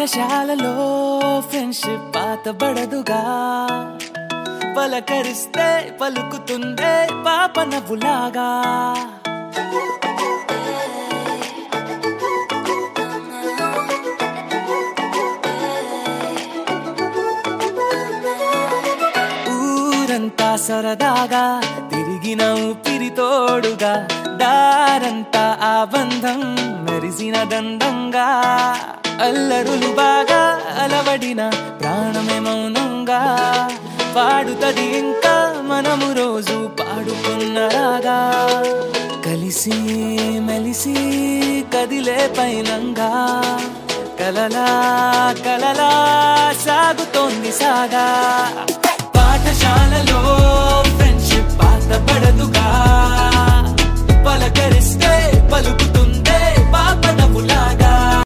పాఠశాలలో ఫ్రెండ్షిప్ పాతబడదుగా పలకరిస్తే పలుకుతుందే పాప నవ్వులాగా ఊరంతా సరదాగా తిరిగిన ఊపిరితోడుగా దారంతా ఆ బంధం మెరిసిన దండంగా అల్లరులు బాగా అలవడిన ప్రాణమే మౌనంగా పాడుతది ఇంకా మనము రోజు పాడుకున్న రాగా కలిసి మెలిసి కదిలే పైనంగా కలలా కలలా సాగుతోంది సాగా పాఠశాలలో